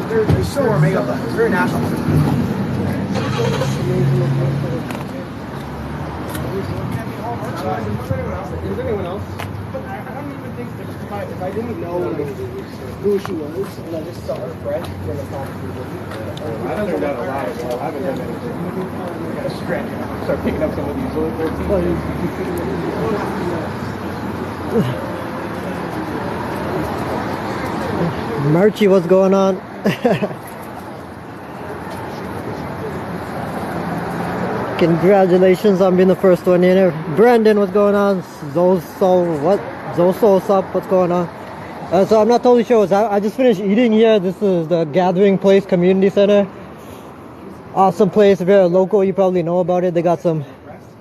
They're so warming up. It's very natural. Is there anyone else? But I don't even think that if I didn't know who she was and I just saw her friend, then it's not. I don't think that a lot. I haven't done anything. I gotta stretch. Start picking up some of these little Marchie, what's going on? Congratulations on being the first one in here. Brandon, what's going on? Zoso, what's up? What's going on? So I'm not totally sure. I just finished eating here. This is the Gathering Place Community Center. Awesome place, very local. You probably know about it. They got some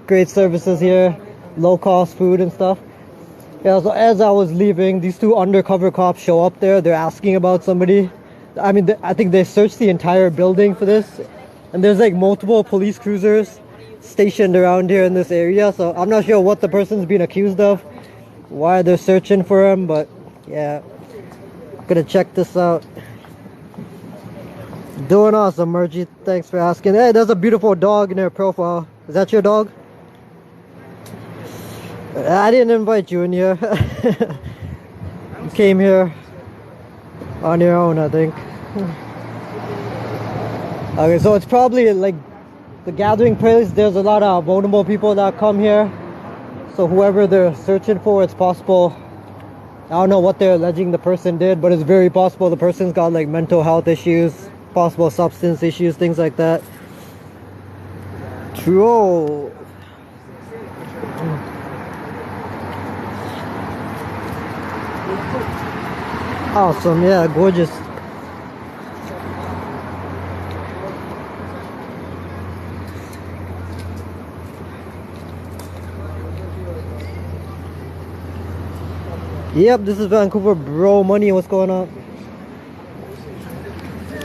great services here, low cost food and stuff. Yeah, so as I was leaving, these two undercover cops show up there. They're asking about somebody. I mean, I think they searched the entire building for this. And there's like multiple police cruisers stationed around here in this area. So I'm not sure what the person's being accused of, why they're searching for him, but yeah. Gonna check this out. Doing awesome, Margie. Thanks for asking. Hey, there's a beautiful dog in their profile. Is that your dog? I didn't invite you in here. You came here on your own, I think. Okay, so it's probably like the Gathering Place. There's a lot of vulnerable people that come here. So whoever they're searching for, it's possible. I don't know what they're alleging the person did, but it's very possible the person's got like mental health issues, possible substance issues, things like that. True. Awesome, yeah, gorgeous. Yep, this is Vancouver, bro. Money, what's going on?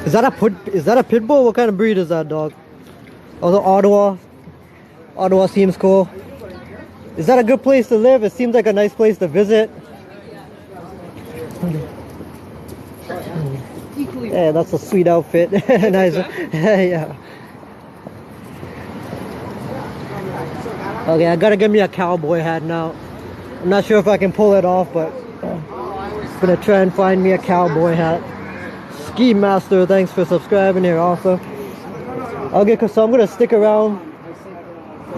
Is that a pit bull? What kind of breed is that dog? Oh, the Ottawa. Ottawa seems cool. Is that a good place to live? It seems like a nice place to visit. Yeah, that's a sweet outfit. Nice. Yeah. Okay, I gotta get me a cowboy hat now. I'm not sure if I can pull it off, but I'm gonna try and find me a cowboy hat. Ski Master, thanks for subscribing here also. Okay, so I'm gonna stick around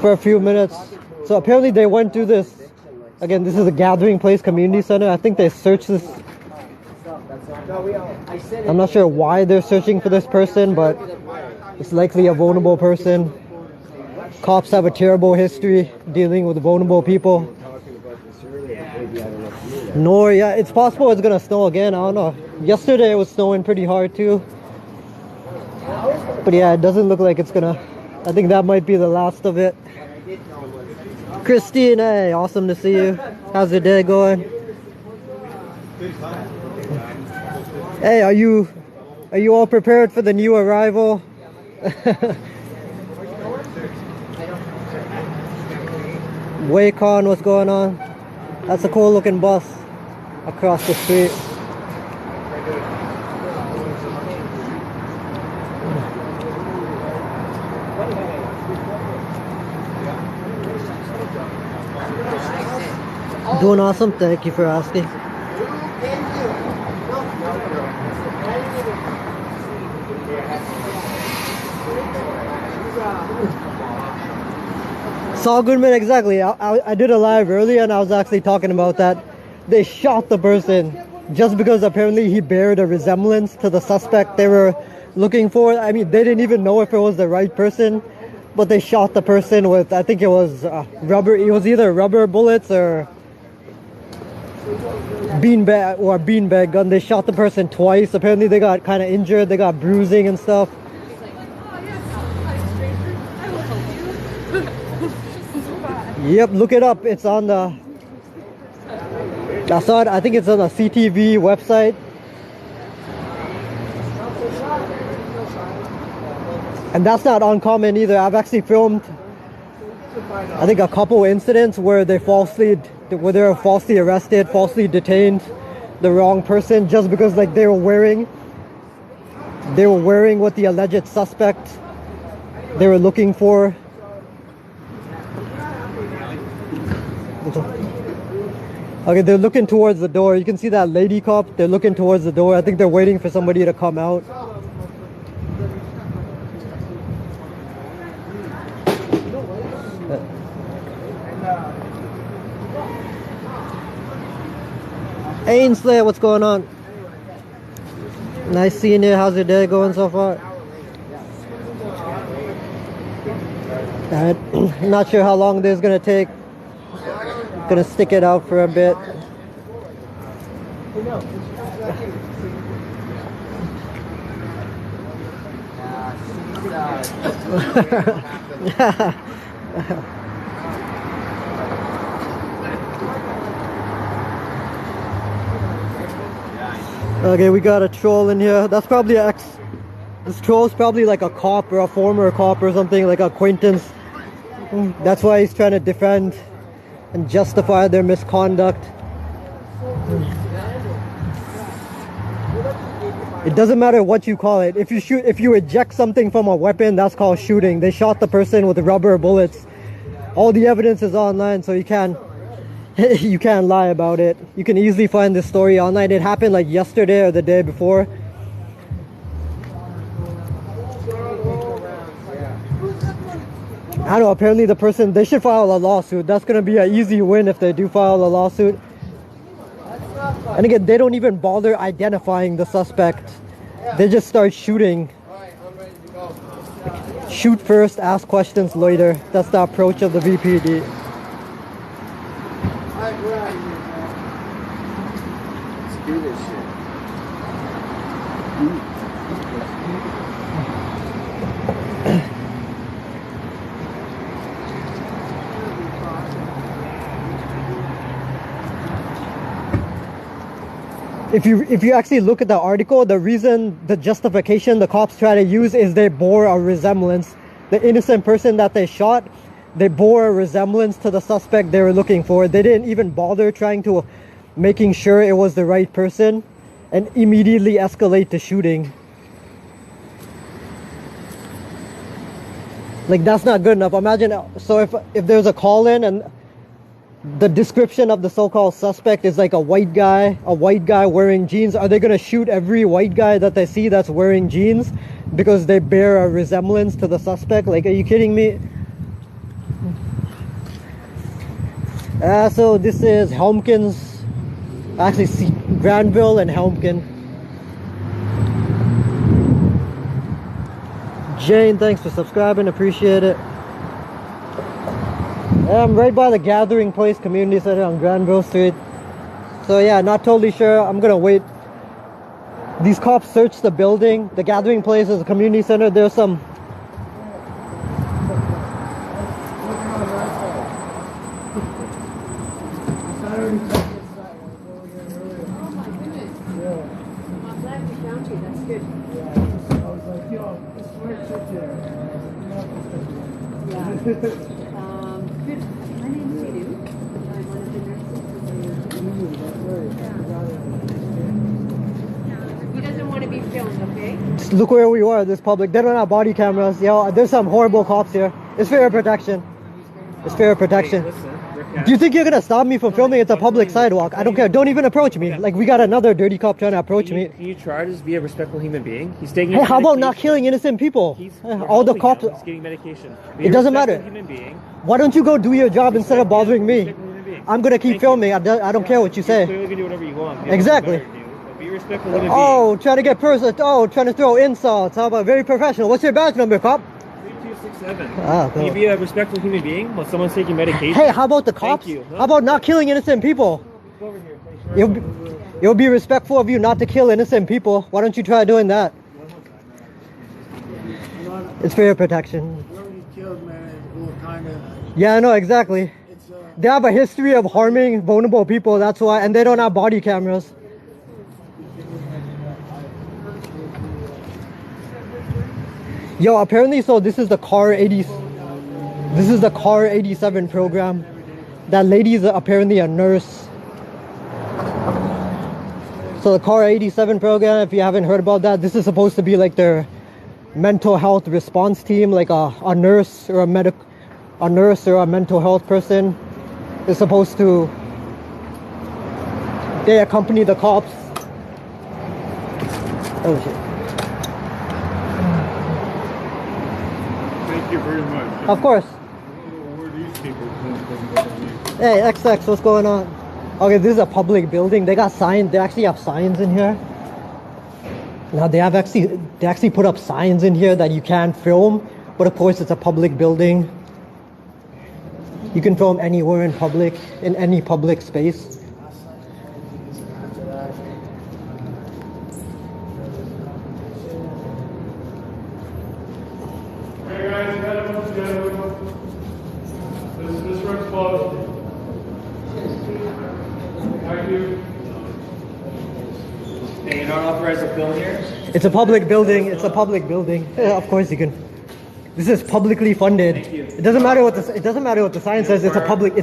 for a few minutes. So apparently they went through this. Again, this is a Gathering Place Community Center. I think they searched this. I'm not sure why they're searching for this person, but it's likely a vulnerable person. Cops have a terrible history dealing with vulnerable people. Nor, yeah, it's possible it's gonna snow again. I don't know. Yesterday it was snowing pretty hard too. But yeah, it doesn't look like it's gonna. I think that might be the last of it. Christine, hey, awesome to see you. How's your day going? Hey, are you all prepared for the new arrival? Wacon, what's going on? That's a cool looking bus across the street. Doing awesome, thank you for asking. Saul Goodman, exactly. I did a live earlier and I was actually talking about that. They shot the person just because apparently he bared a resemblance to the suspect they were looking for. I mean, they didn't even know if it was the right person, but they shot the person with, I think it was rubber. It was either rubber bullets or beanbag gun. They shot the person twice. Apparently they got kind of injured. They got bruising and stuff. Yep, look it up. It's on the. I saw it. I think it's on the CTV website. And that's not uncommon either. I've actually filmed, I think, a couple incidents where they're falsely arrested, falsely detained the wrong person just because like they were wearing what the alleged suspect they were looking for. Okay, they're looking towards the door. You can see that lady cop. They're looking towards the door. I think they're waiting for somebody to come out. Ainsley, what's going on? Nice seeing you. How's your day going so far? Alright, not sure how long this is gonna take. Gonna stick it out for a bit. Okay, we got a troll in here. That's probably this troll's probably like a cop or a former cop or something, like an acquaintance. That's why he's trying to defend and justify their misconduct. It doesn't matter what you call it. If you eject something from a weapon, that's called shooting. They shot the person with rubber bullets. All the evidence is online, so you can't lie about it. You can easily find this story online. It happened like yesterday or the day before. I don't know, apparently the person, they should file a lawsuit. That's gonna be an easy win if they do file a lawsuit. And again, they don't even bother identifying the suspect. They just start shooting. Shoot first, ask questions later. That's the approach of the VPD. Let's do this shit. If you actually look at the article, the reason, the justification the cops try to use is they bore a resemblance. The innocent person that they shot, they bore a resemblance to the suspect they were looking for. They didn't even bother trying to making sure it was the right person and immediately escalate to shooting. Like, that's not good enough. Imagine, so if there's a call-in and the description of the so-called suspect is like a white guy wearing jeans, are they gonna shoot every white guy that they see that's wearing jeans because they bear a resemblance to the suspect? Like, are you kidding me? So this is Helmkins, actually Granville and Helmkin. Jane, thanks for subscribing, appreciate it. I'm right by the Gathering Place Community Center on Granville Street. So yeah, not totally sure. I'm gonna wait. These cops searched the building. The Gathering Place is a community center. There's some... He doesn't want to be filmed, okay? Just look where we are, this public. They don't have body cameras. Yo, there's some horrible cops here. It's fair protection. It's fair protection. Do you think you're gonna stop me from filming? It's a public sidewalk. I don't care. Don't even approach me. Like, we got another dirty cop trying to approach me. Can you try to just be a respectful human being? He's taking. Hey, how about not killing innocent people? All the cops. He's getting medication. It doesn't matter. Human being. Why don't you go do your job instead of bothering me? I'm gonna keep filming. I don't care what you say. You're clearly gonna do whatever you want. Exactly. Be a respectful human being. Oh, trying to get personal. Oh, trying to throw insults. How about very professional? What's your badge number, cop? 3267. Ah, Can you be a respectful human being while someone's taking medication? Hey, how about the cops? Thank you. How about not killing innocent people? Go over here. It'll be respectful of you not to kill innocent people. Why don't you try doing that? It's fair protection. Yeah, I know, exactly. They have a history of harming vulnerable people, that's why, and they don't have body cameras. Yo, apparently, so this is the car 87 program. That lady is apparently a nurse. So the Car 87 program, if you haven't heard about that, this is supposed to be like their mental health response team, like a nurse or a nurse or a mental health person is supposed to, they accompany the cops. Oh shit. Thank you very much. Of course. Where these people come from? Hey, XX, what's going on? Okay, this is a public building. They got signs. They actually have signs in here. Now they actually put up signs in here that you can't film, but of course it's a public building. You can film anywhere in public, in any public space. Hey guys, you gotta move together. This room's closed. Thank you. Hey, you're not authorized to film here? It's a public building. It's a public building. Yeah, of course you can. This is publicly funded. Thank you. It doesn't matter what the sign says. It's a public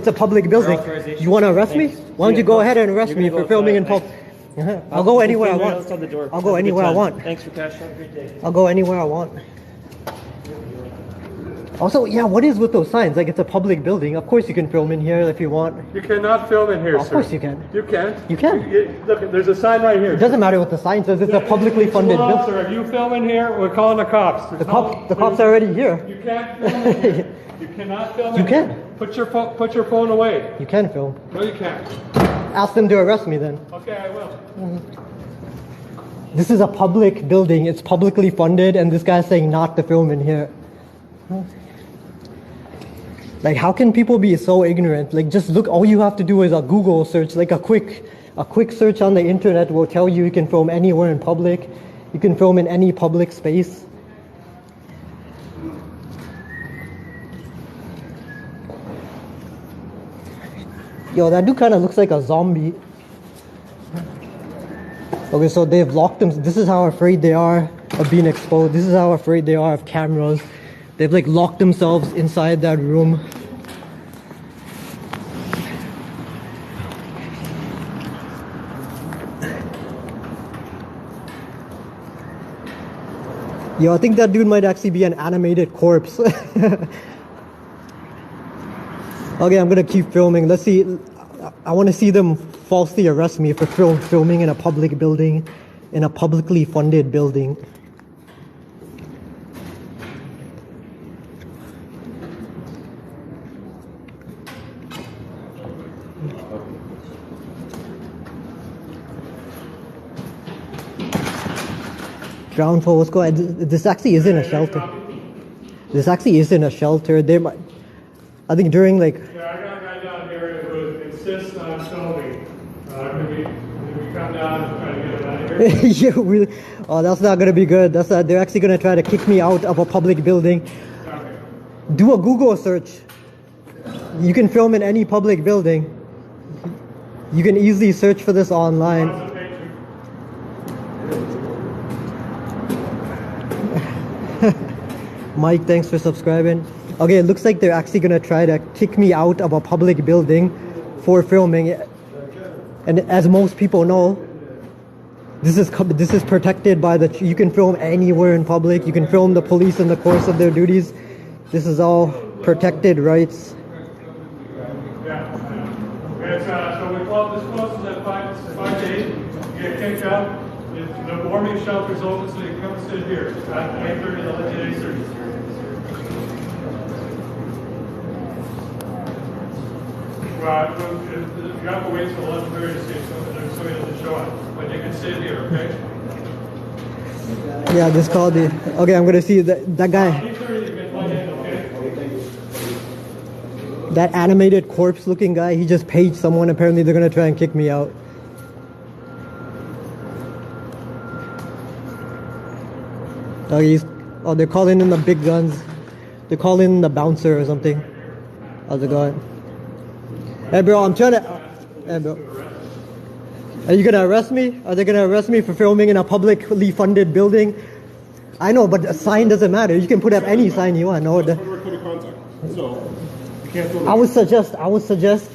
building. You want to arrest me? Why don't you go ahead and arrest me for filming in public? I'll go anywhere I want. I'll go anywhere I want. Thanks for cash. Have a great day. I'll go anywhere I want. Also, yeah, what is with those signs? Like, it's a public building. Of course you can film in here if you want. You cannot film in here, Of sir. course you can. You can't. You can. Look, there's a sign right here. It doesn't matter what the sign says. It's a publicly funded building. Sir, if you film in here, we're calling the cops. The cops are already here. You can't film in here. You cannot film. You in here. can. Put your phone away. You can film. No, you can't. Ask them to arrest me then. Okay, I will. This is a public building. It's publicly funded, and this guy's saying not to film in here. Like, how can people be so ignorant? Like, just look. All you have to do is a Google search, like a quick search on the internet will tell you can film anywhere in public. You can film in any public space. Yo, that dude kind of looks like a zombie. Okay, so they've locked them. This is how afraid they are of being exposed. This is how afraid they are of cameras. They've like locked themselves inside that room. Yo, I think that dude might actually be an animated corpse. Okay, I'm gonna keep filming. Let's see. I want to see them falsely arrest me for filming in a public building, in a publicly funded building. Ground floor, let's go ahead. This actually isn't a shelter. This actually isn't a shelter. They might, I think during like... Yeah, I got a guy down here who insists on filming. Can we come down and try to get him out of here? Yeah, really? Oh, that's not gonna be good. That's not, they're actually gonna try to kick me out of a public building. Okay. Do a Google search. You can film in any public building. You can easily search for this online. What's the picture? Mike, thanks for subscribing. Okay, it looks like they're actually gonna try to kick me out of a public building for filming. And as most people know, this is protected by the. You can film anywhere in public. You can film the police in the course of their duties. This is all protected rights. Yeah. Okay, so we closes at 5 days. You get kicked out. The warming shelter's open, so you can come and sit here. At 8:30, they'll let you in 8:30. Well, you have to wait till 11:30 to see if somebody doesn't show up. But you can sit here, okay? Yeah, this called the. Okay, I'm gonna see that guy. 8:30, you can let in, okay? That animated corpse-looking guy. He just paged someone. Apparently, they're gonna try and kick me out. Oh, they're calling in the big guns. They're calling in the bouncer or something. How's it going? Hey, bro, I'm trying to. Hey, bro. Are you gonna arrest me? Are they gonna arrest me for filming in a publicly funded building? I know, but a sign doesn't matter. You can put up any sign you want. No, I would suggest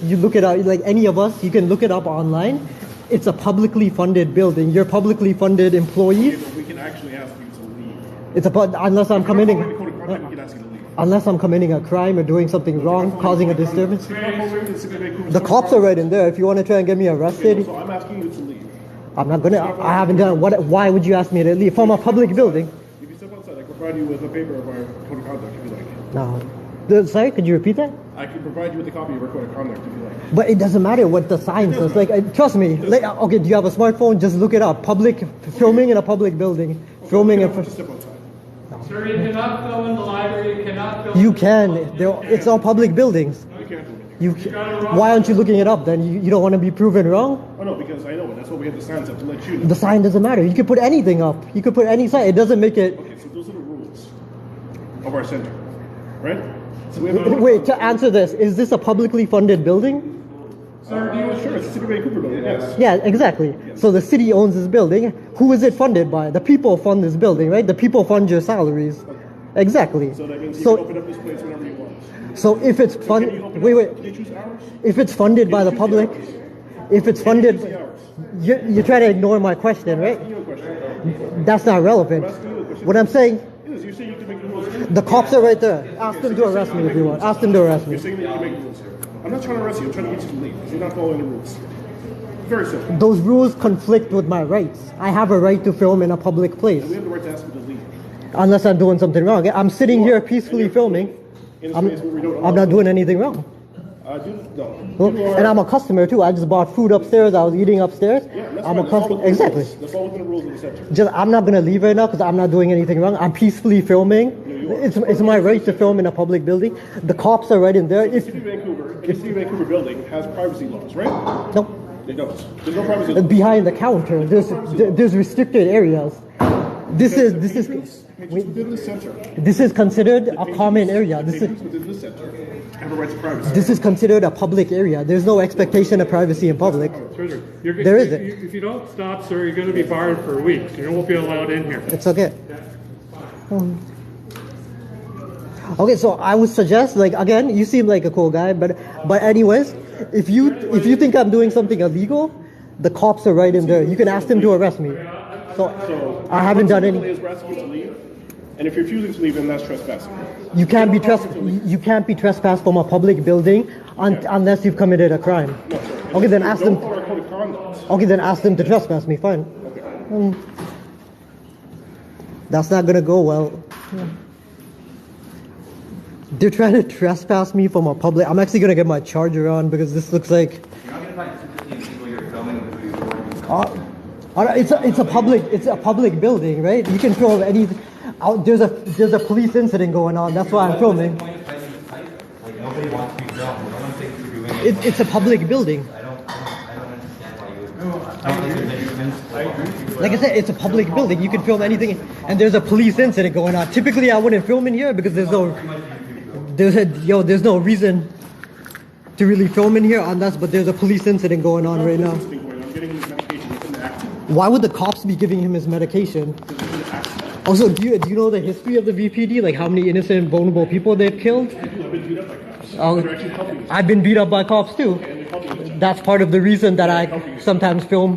you look it up. Like any of us, you can look it up online. It's a publicly funded building. You're publicly funded employees. But we can actually ask you to leave. Unless I'm committing. If you're not following the code of conduct, we can ask you to leave. Unless I'm committing a crime or doing something wrong, causing a disturbance. If you're not following the City of Vancouver The cops are right in there. If you want to try and get me arrested, So I'm asking you to leave. I'm not gonna. I haven't done. Why would you ask me to leave from a public building? If you step outside, I can provide you with a paper of our code of conduct if you like. No. Sorry, could you repeat that? I can provide you with a copy of our code of conduct if you like. But it doesn't matter what the sign says. Like, trust me. Like, okay, do you have a smartphone? Just look it up. Public filming in a public building. Filming in. Just step outside. Sir, you cannot film in the library, you cannot film. You can. It's all public buildings. You can't do it. You. Why aren't you looking it up then? You don't want to be proven wrong. Oh no, because I know it. That's what we have the signs up to let you know. The sign doesn't matter. You can put anything up. You could put any sign. It doesn't make it. Okay, so those are the rules of our center, right? So we have a Wait, to answer this, is this a publicly funded building? Sir, do you Sure, it's the City of Vancouver building, yes. Yeah, exactly. So the city owns this building. Who is it funded by? The people fund this building, right? The people fund your salaries. Exactly. So that means you can open up this place whenever you want. So if it's Can you funded, open wait. Can you choose hours? If it's funded by the public, if it's funded, Choose the hours. you try to ignore my question, right? Asking you a question. That's not relevant. Asking you a question. What I'm saying, Yes, you're saying you can make the rules. the cops are right there. Ask them to arrest me if you want. Ask them to arrest You're me. saying that you can make the rules. I'm not trying to arrest you. I'm trying to get you to leave because you're not following the rules. Very simple. Those rules conflict with my rights. I have a right to film in a public place, We have the right to ask you to leave. unless I'm doing something wrong. I'm sitting here peacefully filming. In a I'm, space where we don't I'm not doing anything wrong. No. And I'm a customer too. I just bought food upstairs. I was eating upstairs. Yeah, that's I'm fine. a customer. Exactly. That's all within the rules of the center. Just I'm not gonna leave right now because I'm not doing anything wrong. I'm peacefully filming. It's my right to film in a public building. The cops are right in there. The If City of Vancouver, and the City of Vancouver building has privacy laws, right? no, They don't. There's no privacy laws. behind the counter, there's restricted areas. This is Patrons within the center. this is considered a common area. Patrons within the center have a right to privacy. This is considered a public area. There's no expectation of privacy in public. Sir, There isn't. If you don't stop, sir, you're going to be barred for a week. You won't be allowed in here. It's okay. Okay, so I would suggest, like, again, you seem like a cool guy, but anyways, if you think I'm doing something illegal, the cops are right in there. You can ask them to arrest me. So I haven't done any. Is asking you to leave, and if you're refusing to leave, then that's trespassing. You can't be trespassed from a public building unless you've committed a crime. No, sir. Okay, then ask Don't them. follow our code of conduct. Okay, then ask them to trespass me. Fine. Okay. That's not gonna go well. They're trying to trespass me from a public. I'm actually gonna get my charger on because this looks like. You're not going to find 215 people you're filming with who It's a public building, right? You can film anything. There's a police incident going on. That's why I'm filming. Like, nobody wants to be filmed. No one thinks you're doing it. It's a public building. I don't understand why you would. I don't think there's any sense. Like I said, it's a public building. You can film anything, and there's a police incident going on. Typically, I wouldn't film in here because there's no reason to really film in here unless. But there's a police incident going on right now. I'm getting his medication within the act. Why would the cops be giving him his medication? Also, do you know the history of the VPD? Like how many innocent, vulnerable people they've killed? I've been beat up by cops. Oh, They're actually helping us. I've been beat up by cops too. And they're helping us. That's part of the reason that I sometimes film.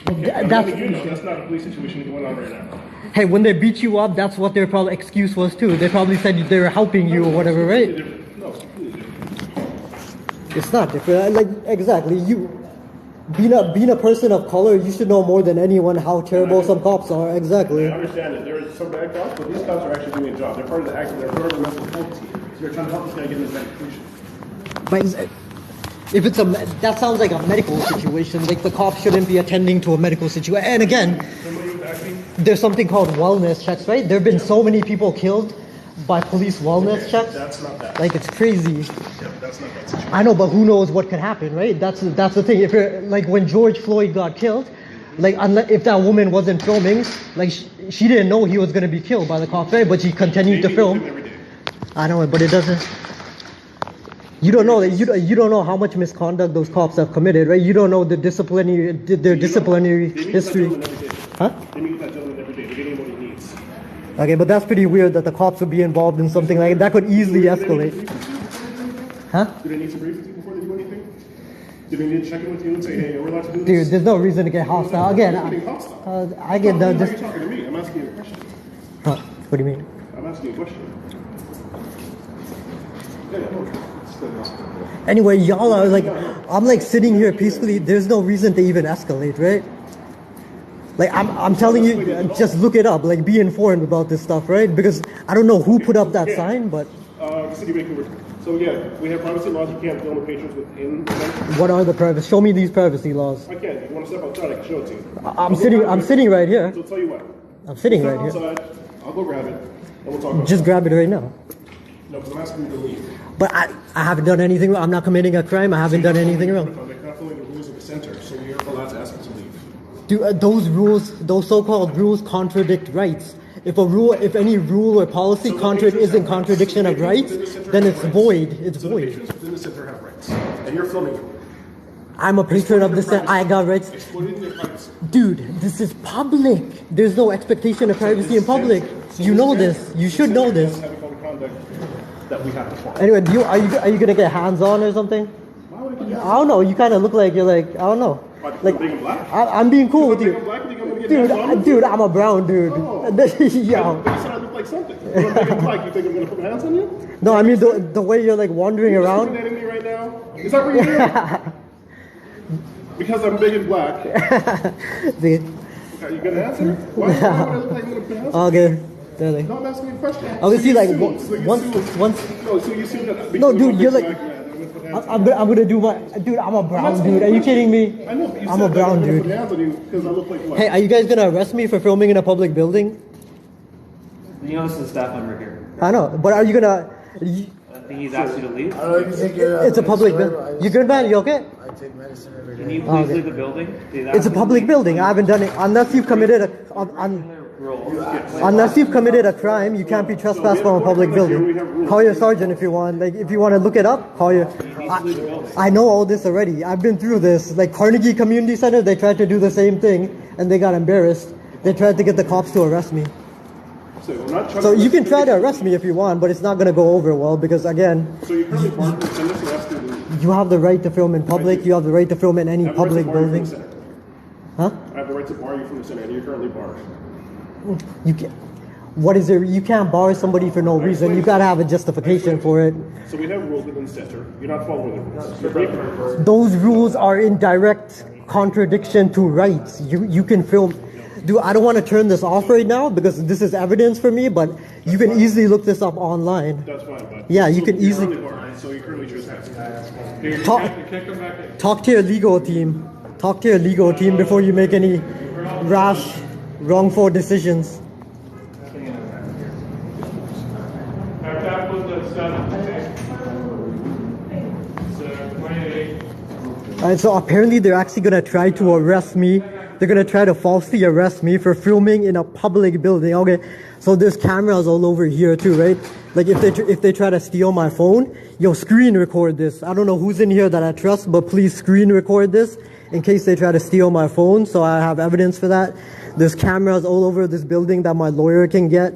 That's That's not a police situation going on right now. hey, when they beat you up, that's what their probably excuse was too. They probably said they were helping you or whatever, right? No, it's completely different. It's not different. Like exactly, being a person of color, you should know more than anyone how terrible some cops are. Exactly. I understand that there are some bad cops, but these cops are actually doing a job. They're part of the act. They're part of the mental health team. So they're trying to help this guy get his medication. But if it's that sounds like a medical situation. Like the cops shouldn't be attending to a medical situation. And again, Somebody was acting. there's something called wellness checks, right? There have been so many people killed by police wellness checks. That's not that. Like it's crazy. Yeah, that's not that situation. I know, but who knows what could happen, right? That's the thing. If you're like when George Floyd got killed, like if that woman wasn't filming, like she didn't know he was gonna be killed by the cops, right? But she continued to film. Every day. I know, but it doesn't. You don't know that you don't know how much misconduct those cops have committed, right? You don't know their disciplinary history. They meet that gentleman every day. Huh? They meet that gentleman every day. They're getting what he needs. Okay, but that's pretty weird that the cops would be involved in something like that. Could easily escalate. Huh? Do they need to brief you before they do anything? Do they need to check in with you and say, hey, we're allowed to do this? Dude, there's no reason to get hostile. Again, I'm getting hostile. I get Why the are just. you talking to me? I'm asking you a question. Huh, what do you mean? I'm asking you a question. Anyway, y'all are like, I'm like sitting here peacefully. There's no reason to even escalate, right? Like I'm telling you, just look it up. Like be informed about this stuff, right? Because I don't know who put up that sign, but The city of Vancouver. So yeah, we have privacy laws. You can't film with patrons within the center. what are the privacy? Show me these privacy laws. I can. If you want to step outside, I can show it to you. I'm sitting right here. So I'll tell you what. I'm sitting Step right here. outside. I'll go grab it, and we'll talk about Just it. grab it right now. No, because I'm asking you to leave. But I haven't done anything wrong. I'm not committing a crime. I haven't done anything wrong. They're not following the rules of the center, so you're allowed to ask them to leave. Those rules, those so-called rules, contradict rights. If any rule or policy is in contradiction of rights, then it's void. It's So the void. patrons within the center have rights, and you're filming them. I'm a patron of the center. I got rights. Exploiting their privacy. Dude, this is public. There's no expectation of privacy in public. You know this. You should know this. Have a code of conduct that we have to follow. Anyway, are you gonna get hands on or something? Why would I do I don't know. You kind of look like you're like, I don't know. Like big and black? I'm being cool with Big you. and black, you think I'm gonna get Dude, hands on? dude, I'm a brown dude. Oh. Yo. But you said I look like something. If I'm big and black, you think I'm gonna put my hands on you? No, I mean the way you're like wandering You're around. intimidating me right now? Is that what you're doing? Because I'm big and black. The- Are you gonna answer? Why would I look like I'm gonna put hands on okay. Really. you? No, I'm asking you a question. I was see you like assume- so you once. assume- No, so you assume that No, because dude, I'm you're big like. black, yeah, I'm gonna put hands on I'm gonna do my. Dude, I'm a brown asking dude. you a Are you question. kidding me? I know, but you I'm said a that brown I'm gonna dude. put hands on you because I look like what? Hey, are you guys gonna arrest me for filming in a public building? You know, this is a staff member here. I know, but are you gonna? I think he's asked you to leave. It's a public building. You good, man? You okay? I take medicine every Can day. you please Okay. leave the building? It's a public building. I haven't done it unless you've committed unless you've committed a crime. You can't be trespassed from a public building. Call your sergeant if you want. Like if you want to look it up, call your. I know all this already. I've been through this. Like Carnegie Community Center, they tried to do the same thing and they got embarrassed. They tried to get the cops to arrest me. So you can try to arrest me if you want, but it's not going to go over well because again, So you're currently barred from the center, so that's the... you have the right to film in public. You have the right to film in any public building. Huh? I have the right to bar you from the center, and you're currently barred. You can. What is there? You can't bar somebody for no reason. You gotta have a justification for it. So we have rules within the center. You're not following the rules. You're breaking the rules. Those rules are in direct contradiction to rights. You can film. Dude, I don't want to turn this off right now because this is evidence for me. But you can easily look this up online. That's fine, but... Yeah, you so can you're easily currently barred, so you're currently trespassing. talk. You can't come back in. Talk to your legal team. Talk to your legal team before you make any rash, wrongful decisions. Our cap was at 7, okay? It's 28. And so apparently they're actually gonna try to arrest me. They're gonna try to falsely arrest me for filming in a public building. Okay, so there's cameras all over here too, right? Like if they try to steal my phone, screen record this. I don't know who's in here that I trust, but please screen record this in case they try to steal my phone. So I have evidence for that. There's cameras all over this building that my lawyer can get.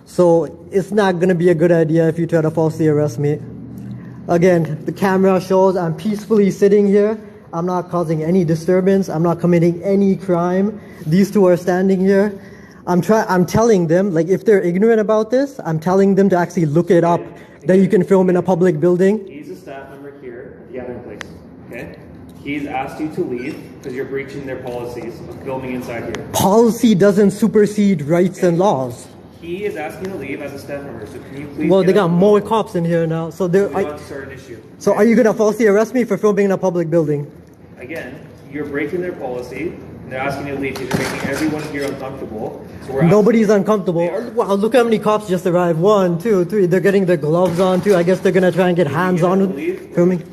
So it's not gonna be a good idea if you try to falsely arrest me. Again, the camera shows I'm peacefully sitting here. I'm not causing any disturbance. I'm not committing any crime. These two are standing here. I'm telling them, like, if they're ignorant about this, I'm telling them to actually look it up, that you can film in a public building. He's a staff member here at the gathering place, okay? He's asked you to leave because you're breaching their policies of filming inside here. Policy doesn't supersede rights and laws. He is asking to leave as a staff member, so can you please... Well, they get got up? more cops in here now. So We want to start an issue. so are you gonna falsely arrest me for filming in a public building? Again, you're breaking their policy, and they're asking you to leave because you're making everyone here uncomfortable. So we're Nobody's uncomfortable. Wow, look how many cops just arrived. 1, 2, 3. They're getting their gloves on too. I guess they're gonna try and get hands on with filming.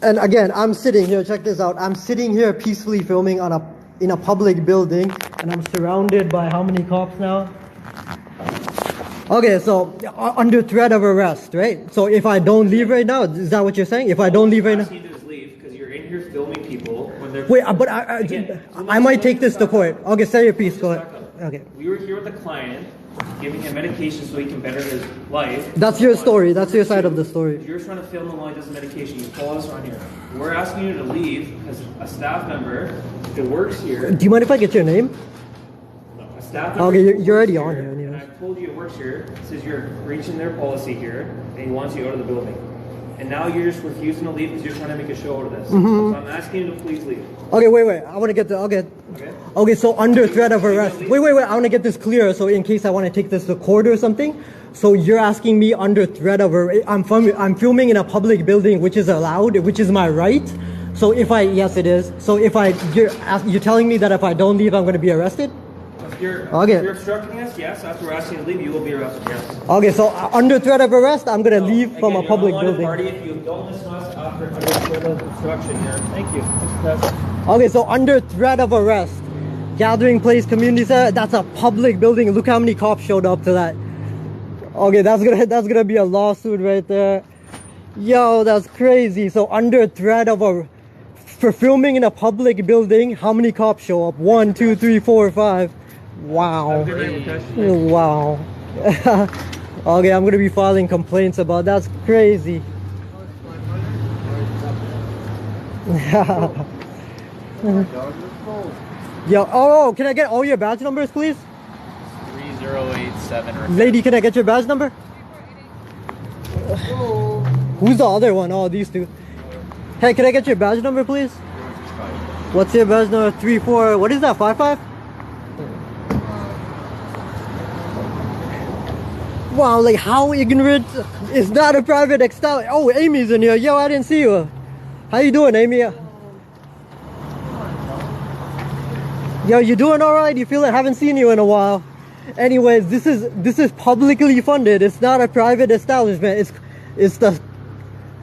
And again, I'm sitting here. Check this out. I'm sitting here peacefully filming in a public building, and I'm surrounded by how many cops now? Okay, so under threat of arrest, right? So if I don't leave right now, is that what you're saying? If I don't leave right now? What I'm asking you to do is leave because you're in here filming people when they're... Wait, but I might take this to court. Okay, say your piece. Go ahead. Okay. We were here with the client, giving him medication so he can better his life. That's your story. That's your side of the story. You're trying to film the line does medication. You follow us around here. We're asking you to leave because a staff member that works here. Do you mind if I get your name? A staff member. Okay, who you're already works on here, And anyways. I've told you it works here. It says you're breaching their policy here, and he wants you out of the building. And now you're just refusing to leave because you're trying to make a show out of this. So I'm asking you to please leave. Okay, wait. I want to get the. Okay. Okay, so under threat of arrest. Wait. I want to get this clear. So in case I want to take this to court or something. So you're asking me under threat of arrest. I'm filming in a public building, which is allowed, which is my right. So yes, it is. So you're telling me that if I don't leave, I'm going to be arrested? If you're obstructing us, yes. After we're asking you to leave, you will be arrested, yes. Okay, so under threat of arrest, I'm going to leave from a public building. Party if you don't listen to us after under threat of obstruction here. Thank you. Okay, so under threat of arrest, gathering place, community center, that's a public building. Look how many cops showed up to that. Okay, that's gonna be a lawsuit right there. Yo, that's crazy. So under threat of for filming in a public building, how many cops show up? 1, 2, 3, 4, 5. Wow. Wow. Okay, I'm gonna be filing complaints about that. That's crazy. Yo, oh, can I get all your badge numbers, please? 3087. Lady, can I get your badge number? Who's the other one? Oh, these two. Hey, can I get your badge number, please? What's your badge number? 34. What is that? 55? Wow, like how ignorant is not a private establishment? Oh, Amy's in here. Yo, I didn't see you. How you doing, Amy? Yo, you doing all right? You feel like I haven't seen you in a while. Anyways, this is publicly funded. It's not a private establishment. It's the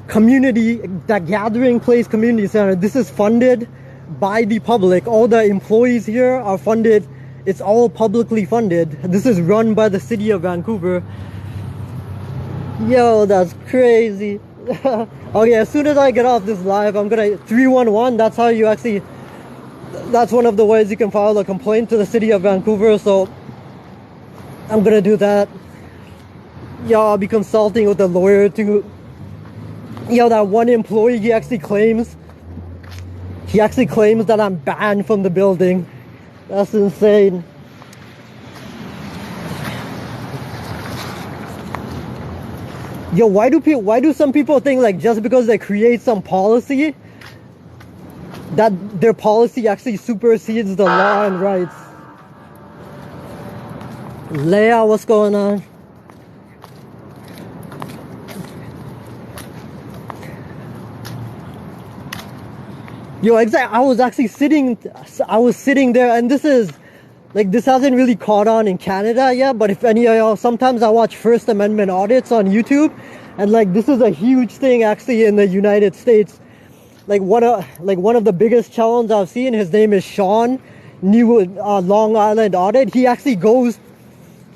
community, the gathering place community center. This is funded by the public. All the employees here are funded. It's all publicly funded. This is run by the city of Vancouver. Yo, that's crazy. Okay, as soon as I get off this live, I'm gonna 311. That's how you actually. That's one of the ways you can file a complaint to the city of Vancouver. So I'm gonna do that. Yo, I'll be consulting with a lawyer too. Yo, that one employee, he actually claims that I'm banned from the building. That's insane. Yo, why do some people think like just because they create some policy that their policy actually supersedes the law and rights? Leia, what's going on? Yo, exactly. I was sitting there, and this hasn't really caught on in Canada yet, but if any of y'all, sometimes I watch First Amendment audits on YouTube, and like this is a huge thing actually in the United States. Like one of the biggest challenges I've seen, his name is Sean, new Long Island audit. He actually goes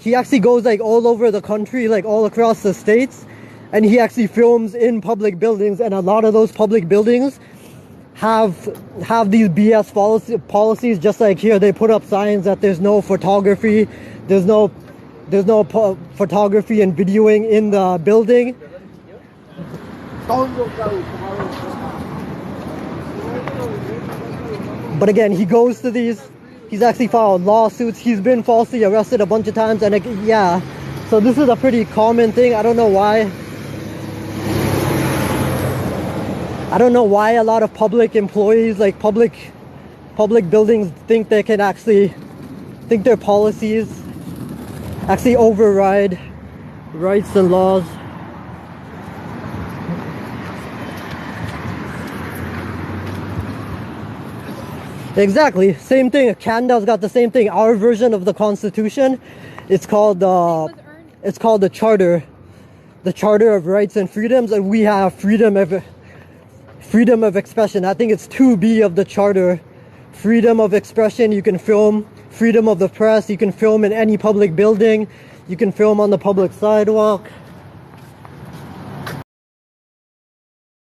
like all over the country, like all across the states, and he actually films in public buildings, and a lot of those public buildings have these BS policies. Just like here, they put up signs that there's no photography, there's no photography and videoing in the building. But again, he goes to these. He's actually filed lawsuits. He's been falsely arrested a bunch of times, and yeah. So this is a pretty common thing. I don't know why. I don't know why a lot of public employees, like public buildings, think they can think their policies actually override rights and laws. Exactly, same thing. Canada's got the same thing. Our version of the Constitution, it's called the Charter, the Charter of Rights and Freedoms, and we have freedom of expression. I think it's 2B of the Charter. Freedom of expression, you can film. Freedom of the press, you can film in any public building. You can film on the public sidewalk.